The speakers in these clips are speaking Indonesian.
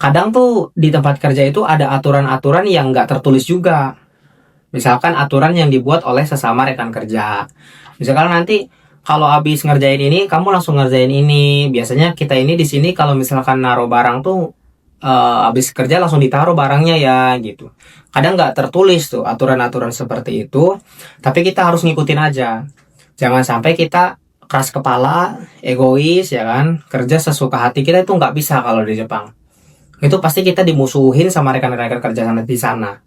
kadang tuh di tempat kerja itu ada aturan-aturan yang nggak tertulis juga. Misalkan aturan yang dibuat oleh sesama rekan kerja. Misalkan nanti kalau habis ngerjain ini, kamu langsung ngerjain ini. Biasanya kita ini di sini kalau misalkan naruh barang tuh habis kerja langsung ditaruh barangnya ya gitu. Kadang nggak tertulis tuh aturan-aturan seperti itu, tapi kita harus ngikutin aja. Jangan sampai kita keras kepala, egois ya kan, kerja sesuka hati kita itu nggak bisa kalau di Jepang. Itu pasti kita dimusuhin sama rekan-rekan kerja sana di sana.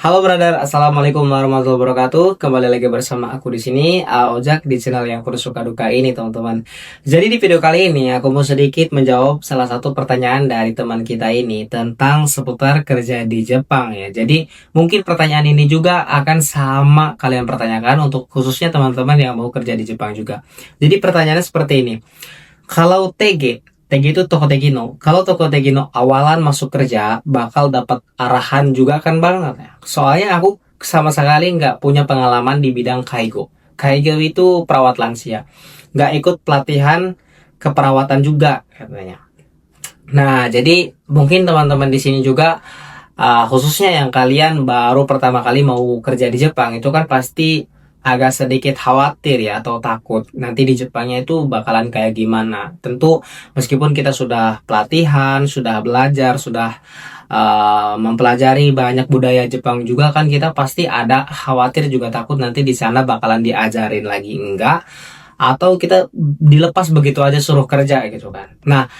Halo brother, assalamualaikum warahmatullahi wabarakatuh. Kembali lagi bersama aku di sini, Ojak di channel yang penuh suka duka ini teman-teman. Jadi di video kali ini aku mau sedikit menjawab salah satu pertanyaan dari teman kita ini tentang seputar kerja di Jepang ya. Jadi mungkin pertanyaan ini juga akan sama kalian pertanyakan untuk khususnya teman-teman yang mau kerja di Jepang juga. Jadi pertanyaannya seperti ini. Kalau TG itu toko Tegino. Kalau toko Tegino awalan masuk kerja bakal dapat arahan juga kan banget ya. Soalnya aku sama sekali nggak punya pengalaman di bidang kaigo. Kaigo itu perawat lansia. Nggak ikut pelatihan keperawatan juga katanya. Nah, jadi mungkin teman-teman di sini juga khususnya yang kalian baru pertama kali mau kerja di Jepang itu kan pasti agak sedikit khawatir ya atau takut nanti di Jepangnya itu bakalan kayak gimana. Tentu meskipun kita sudah pelatihan, sudah belajar, sudah mempelajari banyak budaya Jepang juga kan kita pasti ada khawatir juga takut nanti di sana bakalan diajarin lagi enggak atau kita dilepas begitu aja suruh kerja gitu kan. Nah,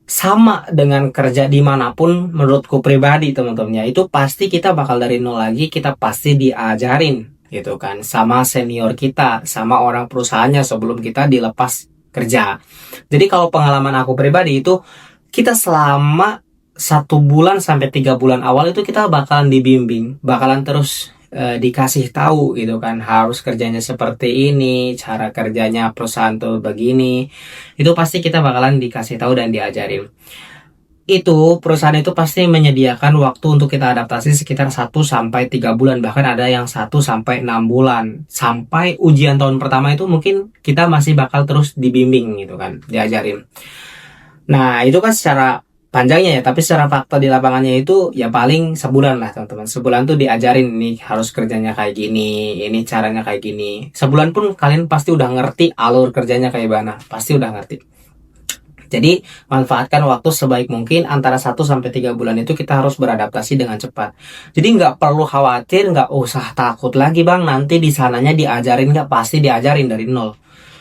sama dengan kerja dimanapun menurutku pribadi teman-temannya itu pasti kita bakal dari nol lagi, kita pasti diajarin gitu kan sama senior kita, sama orang perusahaannya sebelum kita dilepas kerja. Jadi kalau pengalaman aku pribadi itu kita selama 1 bulan sampai 3 bulan awal itu kita bakalan dibimbing, bakalan terus dikasih tahu gitu kan harus kerjanya seperti ini, cara kerjanya perusahaan tuh begini. Itu pasti kita bakalan dikasih tahu dan diajarin. Itu perusahaan itu pasti menyediakan waktu untuk kita adaptasi sekitar 1 sampai 3 bulan, bahkan ada yang 1 sampai 6 bulan. Sampai ujian tahun pertama itu mungkin kita masih bakal terus dibimbing gitu kan, diajarin. Nah, itu kan secara panjangnya ya, tapi secara fakta di lapangannya itu ya paling sebulan lah teman-teman. Sebulan tuh diajarin nih harus kerjanya kayak gini, ini caranya kayak gini. Sebulan pun kalian pasti udah ngerti alur kerjanya kayak mana, pasti udah ngerti. Jadi manfaatkan waktu sebaik mungkin antara 1 sampai 3 bulan itu kita harus beradaptasi dengan cepat. Jadi nggak perlu khawatir, nggak usah takut lagi bang nanti di sananya diajarin nggak, pasti diajarin dari nol.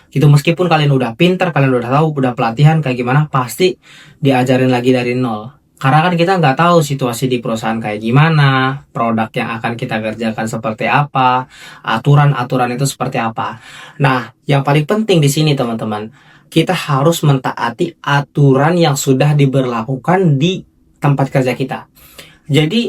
Gitu meskipun kalian udah pintar, kalian udah tahu, udah pelatihan kayak gimana, pasti diajarin lagi dari nol. Karena kan kita nggak tahu situasi di perusahaan kayak gimana, produk yang akan kita kerjakan seperti apa, aturan-aturan itu seperti apa. Nah, yang paling penting di sini teman-teman, kita harus mentaati aturan yang sudah diberlakukan di tempat kerja kita. Jadi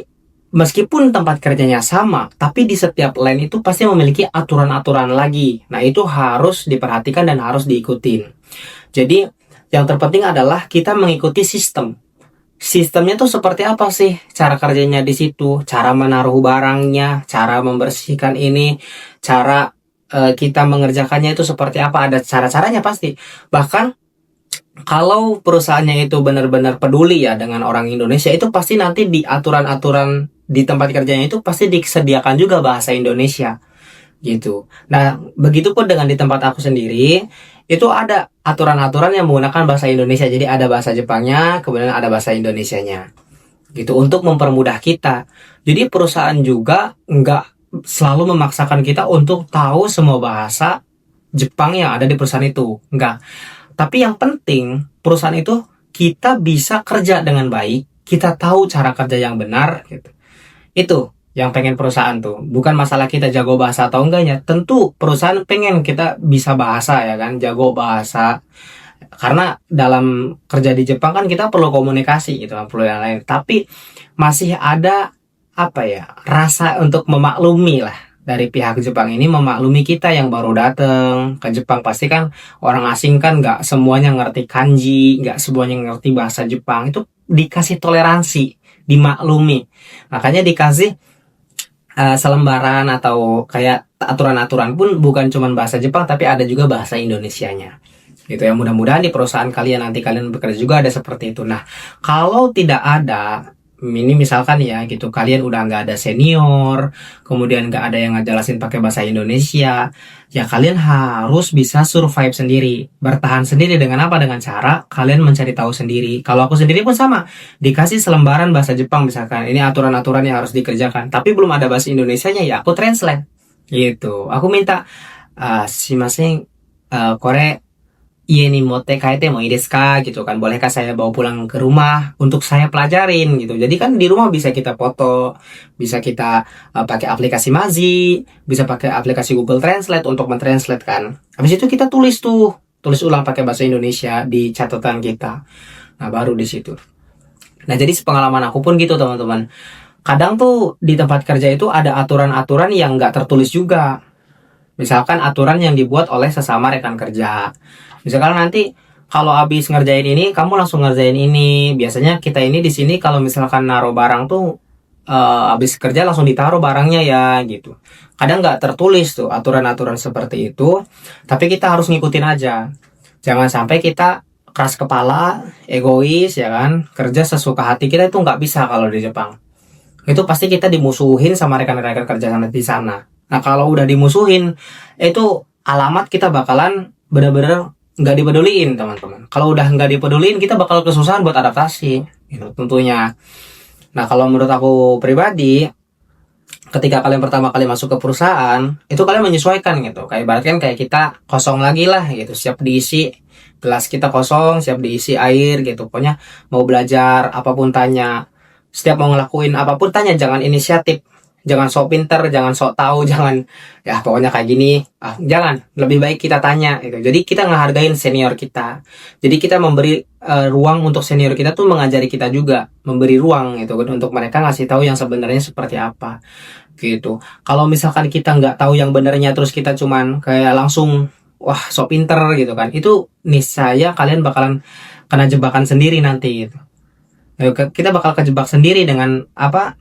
meskipun tempat kerjanya sama, tapi di setiap line itu pasti memiliki aturan-aturan lagi. Nah, itu harus diperhatikan dan harus diikutin. Jadi, yang terpenting adalah kita mengikuti sistem. Sistemnya tuh seperti apa sih? Cara kerjanya di situ, cara menaruh barangnya, cara membersihkan ini, cara kita mengerjakannya itu seperti apa? Ada cara-caranya pasti. Bahkan kalau perusahaannya itu benar-benar peduli ya dengan orang Indonesia, itu pasti nanti di aturan-aturan di tempat kerjanya itu pasti disediakan juga bahasa Indonesia gitu. Nah, begitupun dengan di tempat aku sendiri, itu ada aturan-aturan yang menggunakan bahasa Indonesia. Jadi ada bahasa Jepangnya, kemudian ada bahasa Indonesianya. Gitu untuk mempermudah kita. Jadi perusahaan juga nggak selalu memaksakan kita untuk tahu semua bahasa Jepang yang ada di perusahaan itu. Enggak. Tapi yang penting, perusahaan itu kita bisa kerja dengan baik, kita tahu cara kerja yang benar, gitu. Itu yang pengen perusahaan tuh. Bukan masalah kita jago bahasa atau enggaknya. Tentu perusahaan pengen kita bisa bahasa ya kan, jago bahasa. Karena dalam kerja di Jepang kan kita perlu komunikasi gitu, perlu yang lain. Tapi masih ada apa ya, rasa untuk memaklumi lah dari pihak Jepang ini, memaklumi kita yang baru datang ke Jepang. Pasti kan orang asing kan nggak semuanya ngerti kanji, nggak semuanya ngerti bahasa Jepang. Itu dikasih toleransi, dimaklumi. Makanya dikasih selembaran atau kayak aturan-aturan pun bukan cuma bahasa Jepang, tapi ada juga bahasa Indonesianya. Gitu ya, mudah-mudahan di perusahaan kalian nanti kalian bekerja juga ada seperti itu. Nah, kalau tidak ada, ini misalkan ya gitu, kalian udah nggak ada senior, kemudian nggak ada yang ngejelasin pakai bahasa Indonesia, ya kalian harus bisa survive sendiri, bertahan sendiri dengan apa? Dengan cara kalian mencari tahu sendiri. Kalau aku sendiri pun sama, dikasih selembaran bahasa Jepang misalkan, ini aturan-aturan yang harus dikerjakan, tapi belum ada bahasa Indonesianya, ya aku translate gitu. Aku minta, shimasen, kore Iya nih mote kaete mau ides ka gitu kan, bolehkah saya bawa pulang ke rumah untuk saya pelajarin gitu. Jadi kan di rumah bisa kita foto, bisa kita pakai aplikasi Mazi, bisa pakai aplikasi Google Translate untuk mentranslate kan. Habis itu kita tulis ulang pakai bahasa Indonesia di catatan kita. Nah baru di situ. Nah jadi sepengalaman aku pun gitu teman-teman. Kadang tuh di tempat kerja itu ada aturan-aturan yang nggak tertulis juga. Misalkan aturan yang dibuat oleh sesama rekan kerja. Misalkan nanti kalau habis ngerjain ini, kamu langsung ngerjain ini. Biasanya kita ini di sini kalau misalkan naruh barang tuh habis kerja langsung ditaruh barangnya ya gitu. Kadang nggak tertulis tuh aturan-aturan seperti itu, tapi kita harus ngikutin aja. Jangan sampai kita keras kepala, egois ya kan, kerja sesuka hati kita itu nggak bisa kalau di Jepang. Itu pasti kita dimusuhin sama rekan-rekan kerja di sana. Nah kalau udah dimusuhin, itu alamat kita bakalan bener-bener nggak dipeduliin teman-teman. Kalau udah nggak dipeduliin, kita bakal kesusahan buat adaptasi, gitu tentunya. Nah kalau menurut aku pribadi, ketika kalian pertama kali masuk ke perusahaan, itu kalian menyesuaikan gitu. Kayak ibaratkan kayak kita kosong lagi lah gitu, siap diisi. Gelas kita kosong, siap diisi air gitu. Pokoknya mau belajar apapun tanya, setiap mau ngelakuin apapun tanya, jangan inisiatif, jangan sok pinter, jangan sok tahu, jangan ya pokoknya kayak gini, jangan, lebih baik kita tanya gitu. Jadi kita ngehargain senior kita, jadi kita memberi ruang untuk senior kita tuh mengajari kita juga, memberi ruang gitu untuk mereka ngasih tahu yang sebenarnya seperti apa gitu. Kalau misalkan kita nggak tahu yang benernya terus kita cuman kayak langsung wah sok pinter gitu kan, itu niscaya kalian bakalan kena jebakan sendiri nanti gitu. Kita bakal kejebak sendiri dengan apa,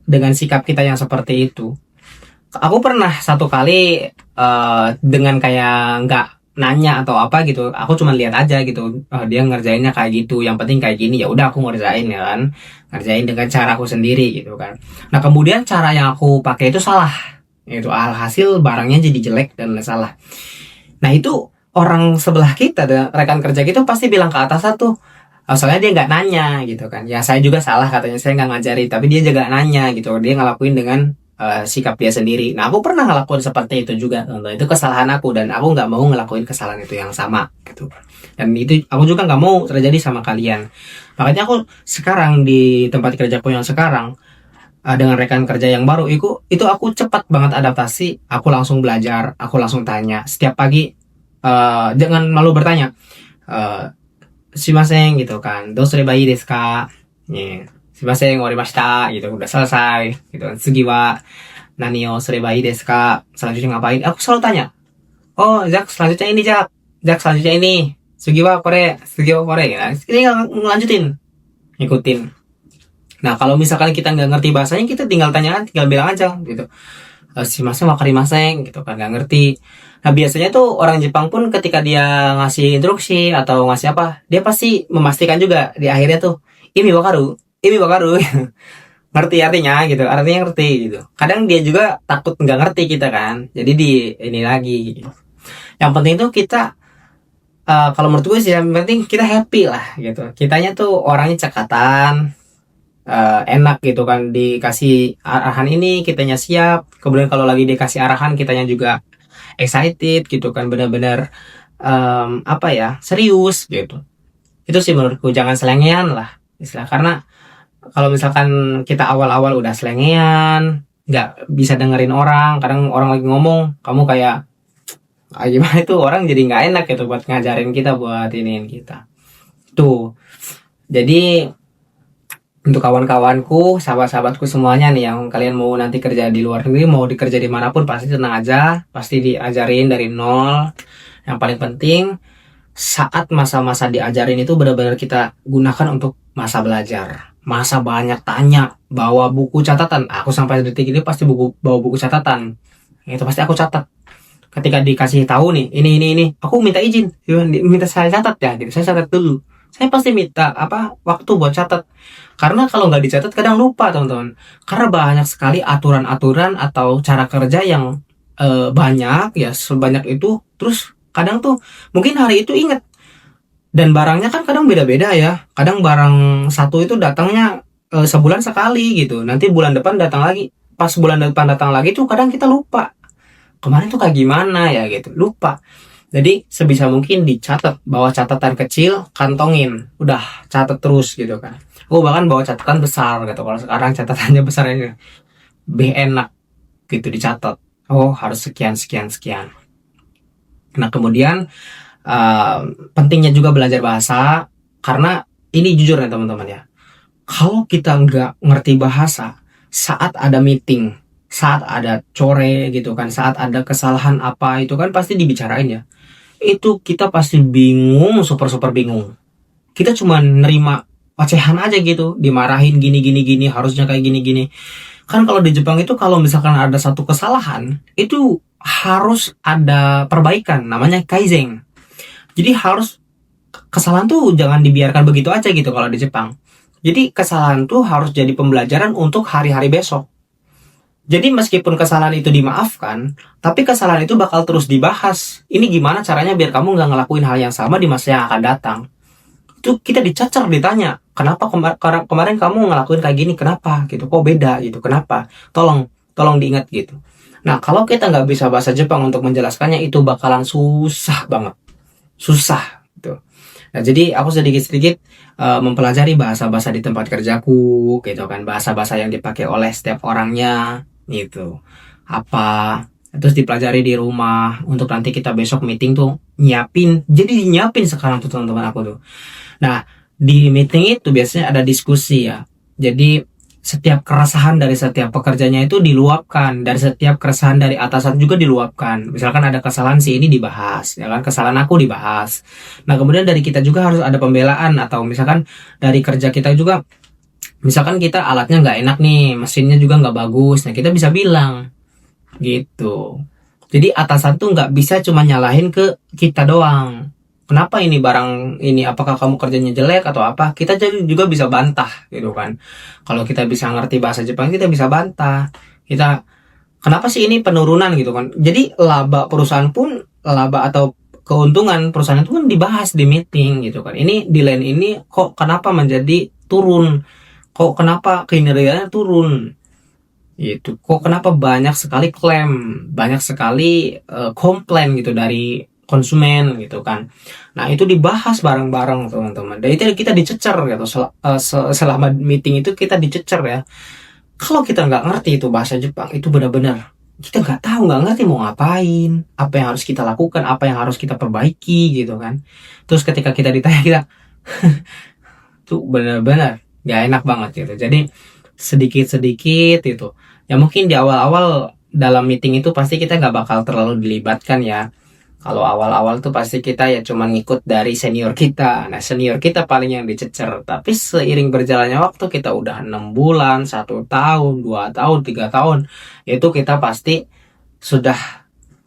dengan sikap kita yang seperti itu. Aku pernah satu kali dengan kayak nggak nanya atau apa gitu, aku cuma lihat aja gitu, dia ngerjainnya kayak gitu, yang penting kayak gini, ya udah aku ngerjain ya kan, ngerjain dengan cara aku sendiri gitu kan. Nah kemudian cara yang aku pakai itu salah, itu alhasil barangnya jadi jelek dan salah. Nah itu orang sebelah kita, rekan kerja kita pasti bilang ke atas satu, soalnya dia nggak nanya gitu kan. Ya saya juga salah katanya, saya nggak ngajari, tapi dia juga nanya gitu. Dia ngelakuin dengan sikap dia sendiri. Nah aku pernah ngelakuin seperti itu juga. Itu kesalahan aku dan aku nggak mau ngelakuin kesalahan itu yang sama gitu. Dan itu aku juga nggak mau terjadi sama kalian. Makanya aku sekarang di tempat kerjaku yang sekarang dengan rekan kerja yang baru itu aku cepat banget adaptasi. Aku langsung belajar, aku langsung tanya setiap pagi. Jangan malu bertanya. Shimasen gitu kan, dosrebai desu ka, shimasen orimashita gitu, udah selesai gitu. Tsugi wa nani o surebai desu ka, selanjutnya ngapain, aku selalu tanya, oh Jak selanjutnya ini, Jak selanjutnya ini, tsugi wa kore gitu. Ini ngelanjutin, ngikutin. Nah kalau misalkan kita nggak ngerti bahasanya, kita tinggal tanya, tinggal bilang aja gitu, shimasen wakarimasen gitu kan, nggak ngerti. Nah biasanya tuh orang Jepang pun ketika dia ngasih instruksi atau ngasih apa, dia pasti memastikan juga di akhirnya tuh ini wakaru ngerti artinya gitu, artinya ngerti gitu. Kadang dia juga takut nggak ngerti kita kan, jadi di ini lagi gitu. Yang penting tuh kita kalau menurut gue sih yang penting kita happy lah gitu. Kitanya tuh orangnya cekatan, enak gitu kan, dikasih arahan ini kitanya siap, kemudian kalau lagi dikasih arahan kitanya juga excited gitu kan, benar-benar apa ya, serius gitu. Itu sih menurutku, jangan selengean lah istilah. Karena kalau misalkan kita awal-awal udah selengean, nggak bisa dengerin orang, kadang orang lagi ngomong kamu kayak gimana, itu orang jadi nggak enak gitu buat ngajarin kita, buat iniin kita tuh. Jadi untuk kawan-kawanku, sahabat-sahabatku semuanya nih, yang kalian mau nanti kerja di luar negeri, mau dikerja dimanapun, pasti tenang aja, pasti diajarin dari nol. Yang paling penting saat masa-masa diajarin itu benar-benar kita gunakan untuk masa belajar, masa banyak tanya, bawa buku catatan. Aku sampai detik ini pasti bawa buku catatan, itu pasti aku catat Ketika dikasih tahu nih, ini, aku minta izin, minta saya catat ya, gitu. Saya catat dulu. Saya pasti minta waktu buat catat. Karena kalau nggak dicatat kadang lupa teman-teman. Karena banyak sekali aturan-aturan atau cara kerja yang banyak ya, sebanyak itu. Terus kadang tuh mungkin hari itu ingat, dan barangnya kan kadang beda-beda ya. Kadang barang satu itu datangnya sebulan sekali gitu. Nanti bulan depan datang lagi. Pas bulan depan datang lagi tuh kadang kita lupa. Kemarin tuh kayak gimana ya gitu. Lupa. Jadi sebisa mungkin dicatat, bawa catatan kecil, kantongin. Udah catat terus gitu kan. Aku bahkan bawa catatan besar gitu. Kalau sekarang catatannya besar ini lebih enak gitu dicatat. Oh, harus sekian sekian sekian. Nah, kemudian pentingnya juga belajar bahasa, karena ini jujur ya teman-teman ya, kalau kita nggak ngerti bahasa saat ada meeting, saat ada core gitu kan, saat ada kesalahan apa itu kan pasti dibicarain ya, itu kita pasti bingung, super bingung. Kita cuma nerima ocehan aja gitu, dimarahin gini gini gini, harusnya kayak gini gini. Kan kalau di Jepang itu kalau misalkan ada satu kesalahan itu harus ada perbaikan, namanya kaizen. Jadi harus, kesalahan tuh jangan dibiarkan begitu aja gitu kalau di Jepang. Jadi kesalahan tuh harus jadi pembelajaran untuk hari-hari besok. Jadi meskipun kesalahan itu dimaafkan, tapi kesalahan itu bakal terus dibahas. Ini gimana caranya biar kamu nggak ngelakuin hal yang sama di masa yang akan datang. Itu kita dicacar, ditanya, kenapa kemarin kamu ngelakuin kayak gini, kenapa gitu, kok beda gitu, kenapa? Tolong diingat gitu. Nah, kalau kita nggak bisa bahasa Jepang untuk menjelaskannya, itu bakalan susah banget. Susah gitu. Nah, jadi aku sedikit-sedikit mempelajari bahasa-bahasa di tempat kerjaku gitu kan, bahasa-bahasa yang dipakai oleh setiap orangnya gitu. Apa terus dipelajari di rumah untuk nanti kita besok meeting tuh nyiapin. Jadi nyiapin sekarang tuh teman-teman aku tuh. Nah, di meeting itu biasanya ada diskusi ya. Jadi setiap keresahan dari setiap pekerjanya itu diluapkan, dari setiap keresahan dari atasan juga diluapkan. Misalkan ada kesalahan si ini dibahas, ya kan, kesalahan aku dibahas. Nah, kemudian dari kita juga harus ada pembelaan, atau misalkan dari kerja kita juga, misalkan kita alatnya nggak enak nih, mesinnya juga nggak bagus, nah kita bisa bilang gitu. Jadi atasan tuh nggak bisa cuma nyalahin ke kita doang. Kenapa ini barang ini, apakah kamu kerjanya jelek atau apa? Kita juga bisa bantah gitu kan. Kalau kita bisa ngerti bahasa Jepang, kita bisa bantah. Kita, kenapa sih ini penurunan gitu kan. Jadi laba perusahaan pun, laba atau keuntungan perusahaan itu kan dibahas di meeting gitu kan. Ini di line ini kok kenapa menjadi turun? Kok kenapa kinerjanya turun? Itu kok kenapa banyak sekali klaim, banyak sekali komplain gitu dari konsumen gitu kan. Nah, itu dibahas bareng-bareng teman-teman. Dan itu kita dicecer gitu. Selama meeting itu kita dicecer ya. Kalau kita nggak ngerti itu bahasa Jepang, itu benar-benar kita nggak tahu, nggak ngerti mau ngapain, apa yang harus kita lakukan, apa yang harus kita perbaiki gitu kan. Terus ketika kita ditanya, kita tuh benar-benar nggak enak banget gitu. Jadi sedikit-sedikit itu. Ya mungkin di awal-awal dalam meeting itu pasti kita nggak bakal terlalu dilibatkan ya. Kalau awal-awal tuh pasti kita ya cuma ngikut dari senior kita. Nah, senior kita paling yang dicecer. Tapi seiring berjalannya waktu, kita udah 6 bulan, 1 tahun, 2 tahun, 3 tahun, itu kita pasti sudah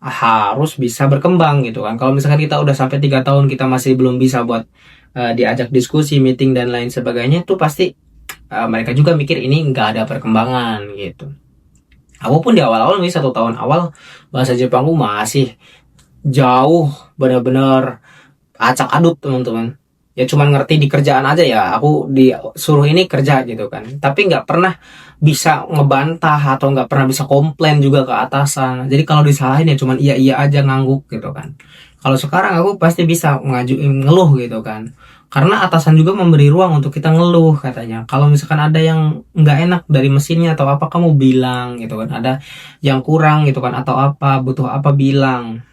harus bisa berkembang gitu kan. Kalau misalkan kita udah sampai 3 tahun kita masih belum bisa buat diajak diskusi, meeting dan lain sebagainya, itu pasti mereka juga mikir ini nggak ada perkembangan gitu. Aku pun di awal-awal nih, 1 tahun awal bahasa Jepangku masih jauh, benar-benar acak adut teman-teman. Ya cuman ngerti di kerjaan aja ya, aku disuruh ini kerja gitu kan, tapi nggak pernah bisa ngebantah atau nggak pernah bisa komplain juga ke atasan. Jadi kalau disalahin ya cuman iya aja, ngangguk gitu kan. Kalau sekarang aku pasti bisa ngajuin ngeluh gitu kan, karena atasan juga memberi ruang untuk kita ngeluh katanya. Kalau misalkan ada yang nggak enak dari mesinnya atau apa, kamu bilang gitu kan. Ada yang kurang gitu kan, atau apa, butuh apa, bilang.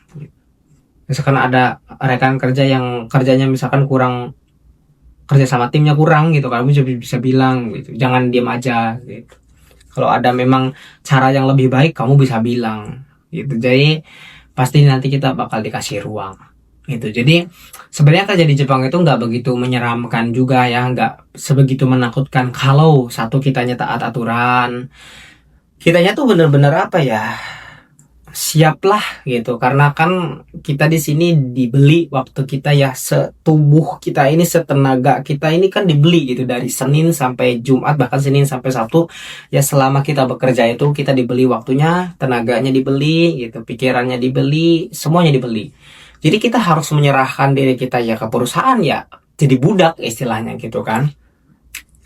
Misalkan ada rekan kerja yang kerjanya misalkan kurang, kerja sama timnya kurang gitu kan, kamu bisa bilang gitu, jangan diam aja gitu. Kalau ada memang cara yang lebih baik, kamu bisa bilang gitu. Jadi pasti nanti kita bakal dikasih ruang gitu. Jadi sebenarnya kerja di Jepang itu nggak begitu menyeramkan juga ya, nggak sebegitu menakutkan kalau satu kitanya taat aturan, kitanya tuh bener-bener apa ya, siaplah gitu, karena kan kita di sini dibeli waktu kita ya, setubuh kita ini, setenaga kita ini kan dibeli gitu dari Senin sampai Jumat, bahkan Senin sampai Sabtu ya. Selama kita bekerja itu kita dibeli waktunya, tenaganya dibeli gitu, pikirannya dibeli, semuanya dibeli. Jadi kita harus menyerahkan diri kita ya ke perusahaan ya, jadi budak istilahnya gitu kan.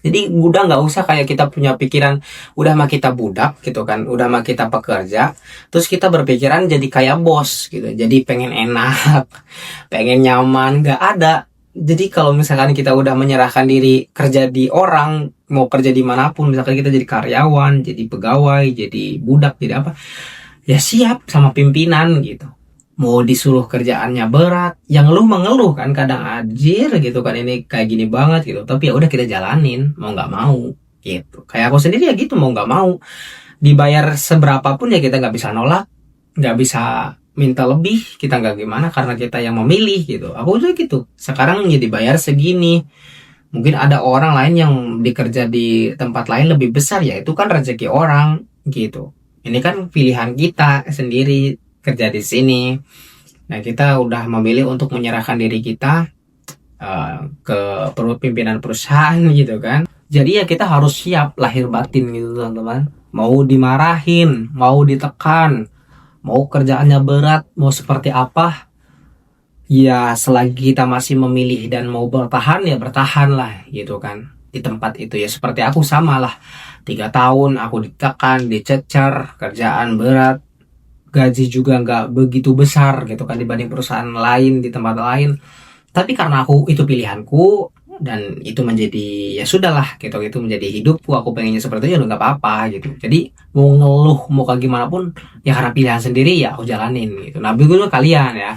Jadi udah nggak usah kayak kita punya pikiran, udah mah kita budak gitu kan, udah mah kita pekerja, terus kita berpikiran jadi kayak bos gitu, jadi pengen enak, pengen nyaman, nggak ada. Jadi kalau misalkan kita udah menyerahkan diri kerja di orang, mau kerja dimanapun, misalkan kita jadi karyawan, jadi pegawai, jadi budak, jadi apa, ya siap sama pimpinan gitu. Mau disuruh kerjaannya berat, yang lu mengeluh kan kadang, anjir gitu kan, ini kayak gini banget gitu, tapi ya udah kita jalanin mau nggak mau gitu. Kayak aku sendiri ya gitu, mau nggak mau dibayar seberapa pun ya kita nggak bisa nolak, nggak bisa minta lebih, kita nggak gimana, karena kita yang memilih gitu. Aku udah gitu, sekarang ya dibayar segini. Mungkin ada orang lain yang dikerja di tempat lain lebih besar, ya itu kan rezeki orang gitu. Ini kan pilihan kita sendiri kerja di sini. Nah, kita udah memilih untuk menyerahkan diri kita ke pimpinan perusahaan gitu kan. Jadi ya kita harus siap lahir batin gitu teman-teman. Mau dimarahin, mau ditekan, mau kerjaannya berat, mau seperti apa, ya selagi kita masih memilih dan mau bertahan ya bertahan lah gitu kan di tempat itu. Ya seperti aku sama lah, 3 tahun aku ditekan, dicecer, kerjaan berat, gaji juga nggak begitu besar gitu kan dibanding perusahaan lain di tempat lain. Tapi karena aku itu pilihanku dan itu menjadi ya sudahlah gitu, itu menjadi hidupku, aku pengennya seperti itu ya nggak apa-apa gitu. Jadi mau ngeluh mau kayak gimana pun ya karena pilihan sendiri ya aku jalanin gitu. Nah begitu kalian ya.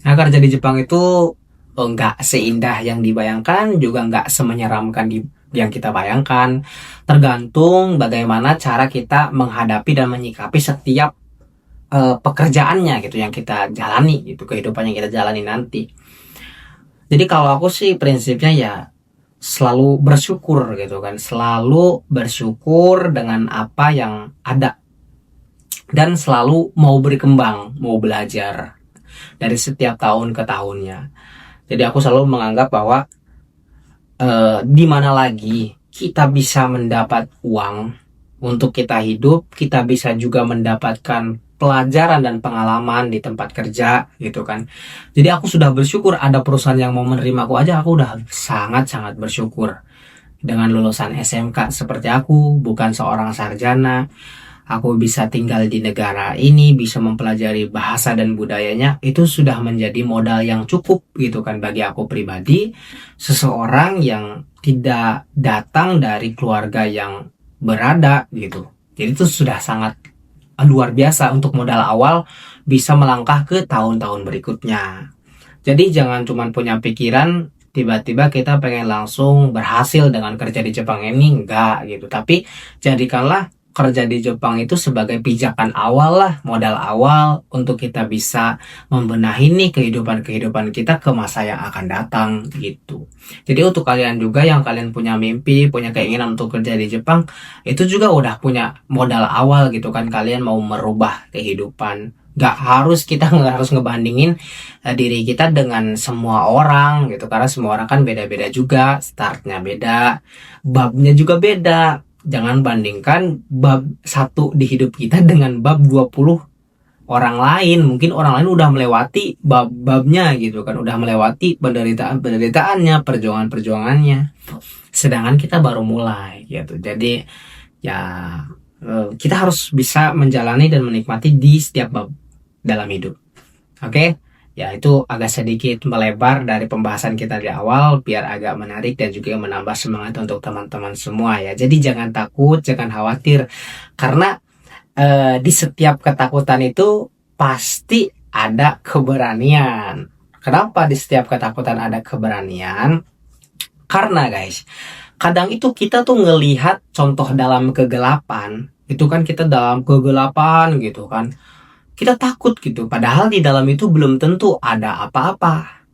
Nah kerja di Jepang itu nggak seindah yang dibayangkan, juga nggak semenyeramkan yang kita bayangkan. Tergantung bagaimana cara kita menghadapi dan menyikapi setiap pekerjaannya gitu yang kita jalani gitu, kehidupan yang kita jalani nanti. Jadi kalau aku sih prinsipnya ya selalu bersyukur gitu kan, selalu bersyukur dengan apa yang ada, dan selalu mau berkembang, mau belajar dari setiap tahun ke tahunnya. Jadi aku selalu menganggap bahwa di mana lagi kita bisa mendapat uang untuk kita hidup, kita bisa juga mendapatkan pelajaran dan pengalaman di tempat kerja gitu kan. Jadi aku sudah bersyukur ada perusahaan yang mau menerima aku aja, aku udah sangat-sangat bersyukur. Dengan lulusan SMK seperti aku, bukan seorang sarjana, aku bisa tinggal di negara ini, bisa mempelajari bahasa dan budayanya, itu sudah menjadi modal yang cukup gitu kan bagi aku pribadi, seseorang yang tidak datang dari keluarga yang berada gitu. Jadi itu sudah sangat luar biasa untuk modal awal bisa melangkah ke tahun-tahun berikutnya. Jadi jangan cuma punya pikiran tiba-tiba kita pengen langsung berhasil dengan kerja di Jepang ini, enggak gitu. Tapi jadikanlah kerja di Jepang itu sebagai pijakan awal lah, modal awal untuk kita bisa membenahi nih kehidupan kita ke masa yang akan datang gitu. Jadi untuk kalian juga yang kalian punya mimpi, punya keinginan untuk kerja di Jepang, itu juga udah punya modal awal gitu kan, kalian mau merubah kehidupan. Nggak harus ngebandingin diri kita dengan semua orang gitu, karena semua orang kan beda-beda juga, startnya beda, babnya juga beda. Jangan bandingkan bab 1 di hidup kita dengan bab 20 orang lain. Mungkin orang lain udah melewati bab-babnya gitu kan, udah melewati penderitaan-penderitaannya, perjuangan-perjuangannya, sedangkan kita baru mulai gitu. Jadi ya kita harus bisa menjalani dan menikmati di setiap bab dalam hidup. Oke? Ya itu agak sedikit melebar dari pembahasan kita di awal, biar agak menarik dan juga menambah semangat untuk teman-teman semua ya. Jadi jangan takut, jangan khawatir, karena di setiap ketakutan itu pasti ada keberanian. Kenapa di setiap ketakutan ada keberanian? Karena guys, kadang itu kita tuh ngelihat contoh dalam kegelapan, itu kan kita dalam kegelapan gitu kan, kita takut gitu, padahal di dalam itu belum tentu ada apa-apa.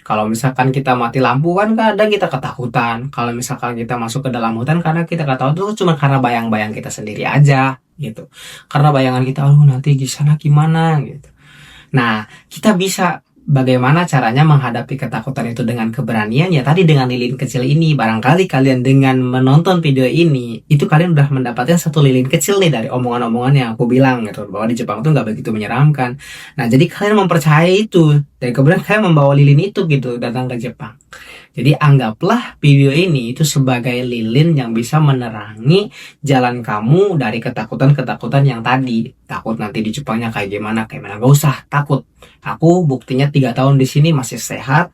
Kalau misalkan kita mati lampu kan kadang kita ketakutan. Kalau misalkan kita masuk ke dalam hutan karena kita ketakutan itu cuma karena bayang-bayang kita sendiri aja gitu. Karena bayangan kita, aduh nanti di sana gimana gitu. Nah, kita bisa bagaimana caranya menghadapi ketakutan itu dengan keberanian, ya tadi dengan lilin kecil ini. Barangkali kalian dengan menonton video ini, itu kalian udah mendapatkan satu lilin kecil nih dari omongan-omongan yang aku bilang gitu, bahwa di Jepang tuh nggak begitu menyeramkan. Nah, jadi kalian mempercayai itu, dan kemudian kalian membawa lilin itu gitu datang ke Jepang. Jadi anggaplah video ini itu sebagai lilin yang bisa menerangi jalan kamu dari ketakutan-ketakutan yang tadi. Takut nanti di Jepangnya kayak gimana, gak usah takut. Aku buktinya 3 tahun di sini masih sehat,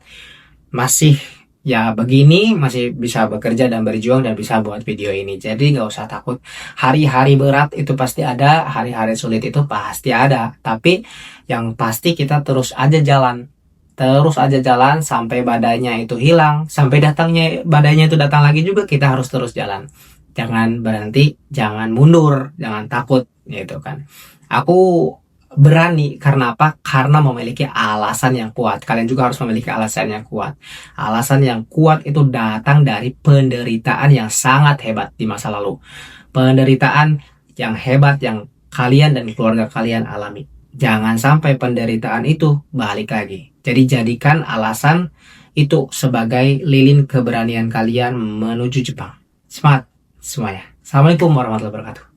masih ya begini, masih bisa bekerja dan berjuang dan bisa buat video ini. Jadi gak usah takut. Hari-hari berat itu pasti ada, hari-hari sulit itu pasti ada. Tapi yang pasti kita terus aja jalan. Terus aja jalan sampai badainya itu hilang, sampai datangnya badainya itu datang lagi juga, kita harus terus jalan. Jangan berhenti, jangan mundur, jangan takut gitu kan. Aku berani karena apa? Karena memiliki alasan yang kuat. Kalian juga harus memiliki alasan yang kuat. Alasan yang kuat itu datang dari penderitaan yang sangat hebat di masa lalu. Penderitaan yang hebat yang kalian dan keluarga kalian alami. Jangan sampai penderitaan itu balik lagi. Jadi jadikan alasan itu sebagai lilin keberanian kalian menuju Jepang. Semangat semuanya. Assalamualaikum warahmatullahi wabarakatuh.